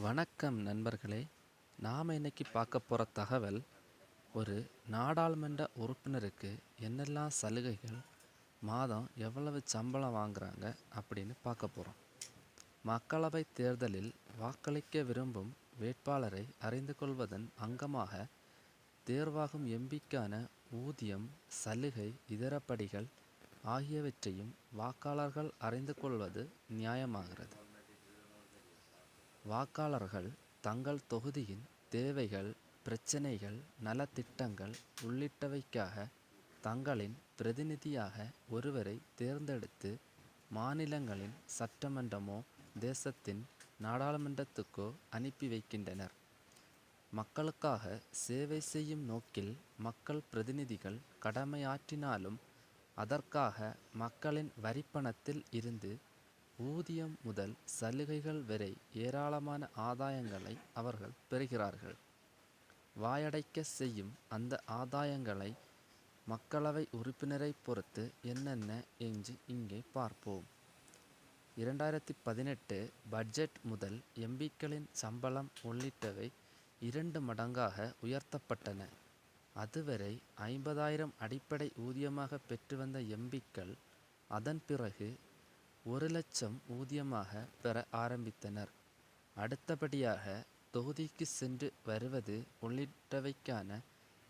வணக்கம் நண்பர்களே. நாம் இன்னைக்கு பார்க்க போகிற தகவல், ஒரு நாடாளுமன்ற உறுப்பினருக்கு என்னெல்லாம் சலுகைகள், மாதம் எவ்வளவு சம்பளம் வாங்குறாங்க அப்படின்னு பார்க்க போகிறோம். மக்களவை தேர்தலில் வாக்களிக்க விரும்பும் வேட்பாளரை அறிந்து கொள்வதன் அங்கமாக தேர்வாகும் எம்பிக்கான ஊதியம், சலுகை, இதரப்படிகள் ஆகியவற்றையும் வாக்காளர்கள் அறிந்து கொள்வது நியாயமாகிறது. வாக்காளர்கள் தங்கள் தொகுதியின் தேவைகள், பிரச்சினைகள், நலத்திட்டங்கள் உள்ளிட்டவைக்காக தங்களின் பிரதிநிதியாக ஒருவரை தேர்ந்தெடுத்து மாநிலங்களின் சட்டமன்றமோ தேசத்தின் நாடாளுமன்றத்துக்கோ அனுப்பி வைக்கின்றனர். மக்களுக்காக சேவை செய்யும் நோக்கில் மக்கள் பிரதிநிதிகள் கடமையாற்றினாலும் அதற்காக மக்களின் வரிப்பணத்தில் இருந்து ஊதியம் முதல் சலுகைகள் வரை ஏராளமான ஆதாயங்களை அவர்கள் பெறுகிறார்கள். வாயடைக்க செய்யும் அந்த ஆதாயங்களை மக்களவை உறுப்பினரை பொறுத்து என்னென்ன என்று இங்கே பார்ப்போம். 2018 பட்ஜெட் முதல் எம்பிக்களின் சம்பளம் உள்ளிட்டவை 2 மடங்காக உயர்த்தப்பட்டன. அதுவரை 50,000 அடிப்படை ஊதியமாக பெற்று வந்த எம்பிக்கள் அதன் பிறகு 1,00,000 ஊதியமாக பெற ஆரம்பித்தனர். அடுத்தபடியாக தொகுதிக்கு சென்று வருவது உள்ளிட்டவைக்கான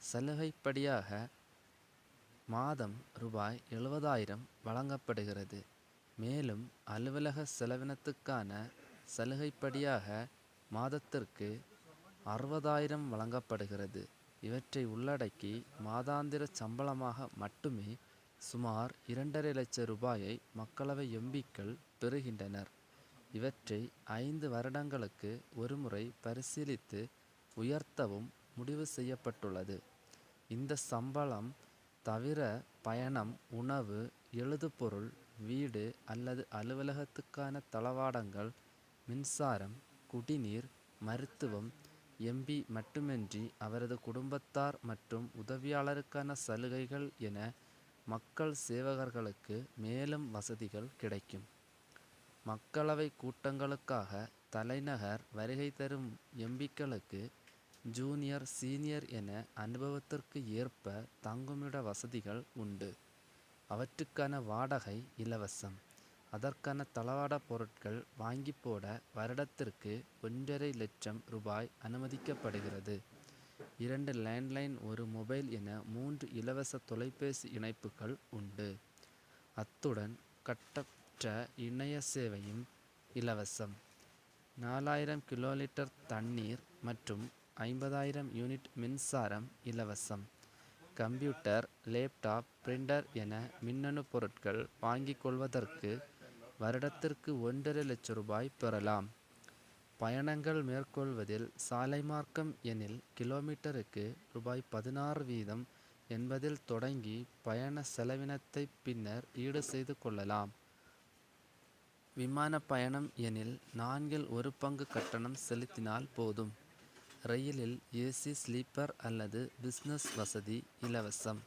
சலுகைப்படியாக மாதம் ரூபாய் 70,000 வழங்கப்படுகிறது. மேலும் அலுவலக செலவினத்துக்கான சலுகைப்படியாக மாதத்திற்கு 60,000 வழங்கப்படுகிறது. இவற்றை உள்ளடக்கி மாதாந்திர சம்பளமாக மட்டுமே சுமார் 2,50,000 லட்சம் ரூபாயை மக்களவை எம்பிக்கள் பெறுகின்றனர். இவற்றை 5 வருடங்களுக்கு ஒருமுறை பரிசீலித்து உயர்த்தவும் முடிவு செய்யப்பட்டுள்ளது. இந்த சம்பளம் தவிர பயணம், உணவு, எழுதுபொருள், வீடு அல்லது அலுவலகத்துக்கான தளவாடங்கள், மின்சாரம், குடிநீர், மருத்துவம், எம்பி மட்டுமின்றி அவரது குடும்பத்தார் மற்றும் உதவியாளருக்கான சலுகைகள் என மக்கள் சேவகர்களுக்கு மேலும் வசதிகள் கிடைக்கும். மக்களவை கூட்டங்களுக்காக தலைநகர் வருகை தரும் எம்பிக்களுக்கு ஜூனியர், சீனியர் என அனுபவத்திற்கு ஏற்ப தங்குமிட வசதிகள் உண்டு. அவற்றுக்கான வாடகை இலவசம். அதற்கான தளவாட பொருட்கள் வாங்கி போட வருடத்திற்கு 1,50,000 லட்சம் ரூபாய் அனுமதிக்கப்படுகிறது. 2 லேண்ட்லைன், 1 மொபைல் என 3 இலவச தொலைபேசி இணைப்புகள் உண்டு. அத்துடன் கட்டற்ற இணைய சேவையும் இலவசம். 4,000 கிலோலிட்டர் தண்ணீர் மற்றும் 50,000 யூனிட் மின்சாரம் இலவசம். கம்ப்யூட்டர், லேப்டாப், பிரிண்டர் என மின்னணு பொருட்கள் வாங்கிக் கொள்வதற்கு வருடத்திற்கு 1,50,000 லட்சம் ரூபாய் பெறலாம். பயணங்கள் மேற்கொள்வதில் சாலை மார்க்கம் எனில் கிலோமீட்டருக்கு ரூபாய் 16 வீதம் என்பதில் தொடங்கி பயண செலவினத்தை பின்னர் ஈடு செய்து கொள்ளலாம். விமான பயணம் எனில் 1/4 பங்கு கட்டணம் செலுத்தினால் போதும். ரயிலில் ஏசி ஸ்லீப்பர் அல்லது பிசினஸ் வசதி இலவசம்.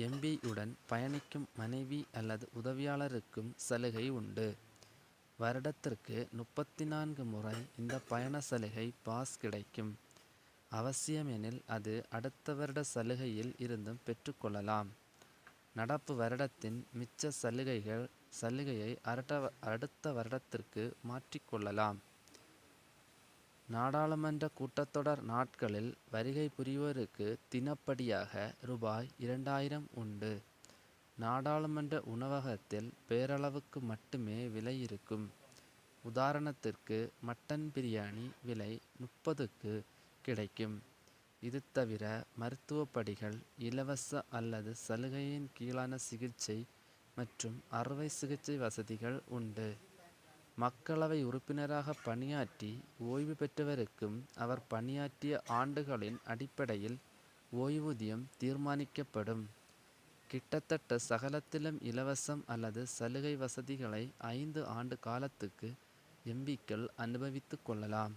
எம்பியுடன் பயணிக்கும் மனைவி அல்லது உதவியாளருக்கும் சலுகை உண்டு. வருடத்திற்கு 34 முறை இந்த பயண சலுகை பாஸ் கிடைக்கும். அவசியம் எனில் அது அடுத்த வருட சலுகையில் இருந்தும் பெற்றுக்கொள்ளலாம். நடப்பு வருடத்தின் மிச்ச சலுகையை அடுத்த வருடத்திற்கு மாற்றிக்கொள்ளலாம். நாடாளுமன்ற கூட்டத்தொடர் நாட்களில் வருகை புரிவோருக்கு தினப்படியாக ரூபாய் 2,000 உண்டு. நாடாளுமன்ற உணவகத்தில் பேரளவுக்கு மட்டுமே விலை இருக்கும். உதாரணத்திற்கு மட்டன் பிரியாணி விலை 30க்கு கிடைக்கும். இது தவிர மருத்துவ படிகள், இலவச அல்லது சலுகையின் கீழான சிகிச்சை மற்றும் அறுவை சிகிச்சை வசதிகள் உண்டு. மக்களவை உறுப்பினராக பணியாற்றி ஓய்வு பெற்றவருக்கும் அவர் பணியாற்றிய ஆண்டுகளின் அடிப்படையில் ஓய்வூதியம் தீர்மானிக்கப்படும். கிட்டத்தட்ட சகலத்திலும் இலவசம் அல்லது சலுகை வசதிகளை 5 ஆண்டு காலத்துக்கு எம்பிக்கள் அனுபவித்து கொள்ளலாம்.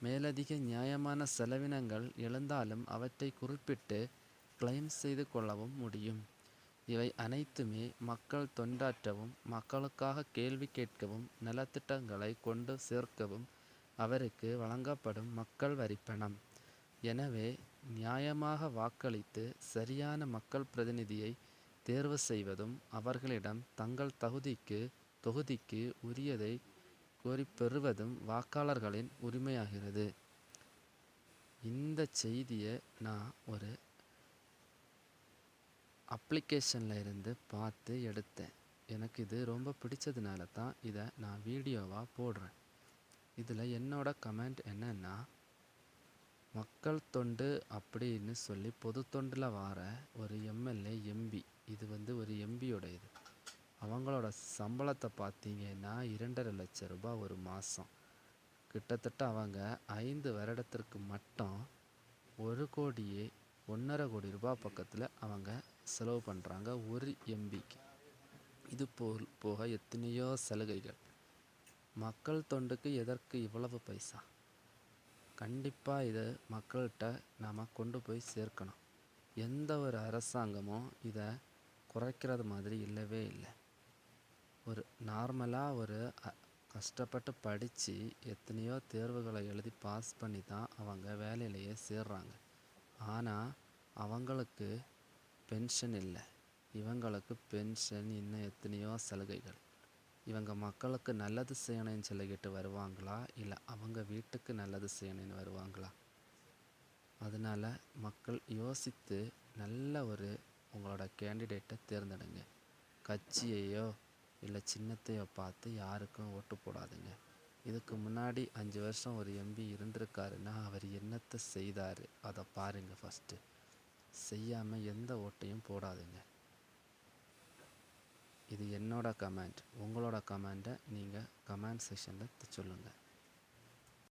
மேலதிக நியாயமான செலவினங்கள் எழுந்தாலும் அவற்றை குறிப்பிட்டு கிளைம் செய்து கொள்ளவும் முடியும். இவை அனைத்துமே மக்கள் தொண்டாற்றவும், மக்களுக்காக கேள்வி கேட்கவும், நலத்திட்டங்களை கொண்டு சேர்க்கவும் அவருக்கு வழங்கப்படும் மக்கள் வரிப்பணம். எனவே நியாயமாக வாக்களித்து சரியான மக்கள் பிரதிநிதியை தேர்வு செய்வதும் அவர்களிடம் தங்கள் தொகுதிக்கு உரியதை கோரிப் பெறுவதும் வாக்காளர்களின் உரிமையாகிறது. இந்த செய்தியை நான் ஒரு அப்ளிகேஷனில் இருந்து பார்த்து எடுத்தேன். எனக்கு இது ரொம்ப பிடிச்சதுனால தான் இதை நான் வீடியோவாக போடுறேன். இதில் என்னோட கமெண்ட் என்னன்னா, மக்கள் தொண்டு அப்படின்னு சொல்லி பொது தொண்டில் வர ஒரு எம்எல்ஏ எம்பி, இது ஒரு எம்பியோட இது, அவங்களோட சம்பளத்தை பார்த்தீங்கன்னா 2.5 லட்சம் ரூபாய் ஒரு மாதம். கிட்டத்தட்ட அவங்க 5 வருடத்திற்கு மட்டும் 1.5 கோடி ரூபாய் பக்கத்தில் அவங்க செலவு பண்ணுறாங்க ஒரு எம்பிக்கு. இது போக எத்தனையோ சலுகைகள். மக்கள் தொண்டுக்கு எதற்கு இவ்வளவு பைசா? கண்டிப்பாக இது மக்கள்கிட்ட நாம் கொண்டு போய் சேர்க்கணும். எந்த ஒரு அரசாங்கமும் இதை குறைக்கிறது மாதிரி இல்லவே இல்லை. ஒரு நார்மலாக கஷ்டப்பட்டு படித்து எத்தனையோ தேர்வுகளை எழுதி பாஸ் பண்ணி தான் அவங்க வேலையிலேயே சேர்றாங்க. ஆனால் அவங்களுக்கு பென்ஷன் இல்லை, இவங்களுக்கு பென்ஷன், இன்னும் எத்தனையோ சலுகைகள். இவங்க மக்களுக்கு நல்லது செய்யணும்னு சொல்லிக்கிட்டு வருவாங்களா, இல்லை அவங்க வீட்டுக்கு நல்லது செய்யணும்னு வருவாங்களா? அதனால் மக்கள் யோசித்து நல்ல உங்களோட கேண்டிடேட்டை தேர்ந்தெடுங்க. கட்சியையோ இல்லை சின்னத்தையோ பார்த்து யாருக்கும் ஓட்டு போடாதுங்க. இதுக்கு முன்னாடி 5 வருஷம் ஒரு எம்பி இருந்திருக்காருன்னா அவர் என்னத்தை செய்தார் அதை பாருங்கள் ஃபஸ்ட்டு. செய்யாமல் எந்த ஓட்டையும் போடாதுங்க. இது என்னோட கமெண்ட். உங்களோட கமெண்ட்டை நீங்கள் கமெண்ட் செக்ஷனில் சொல்லுங்கள்.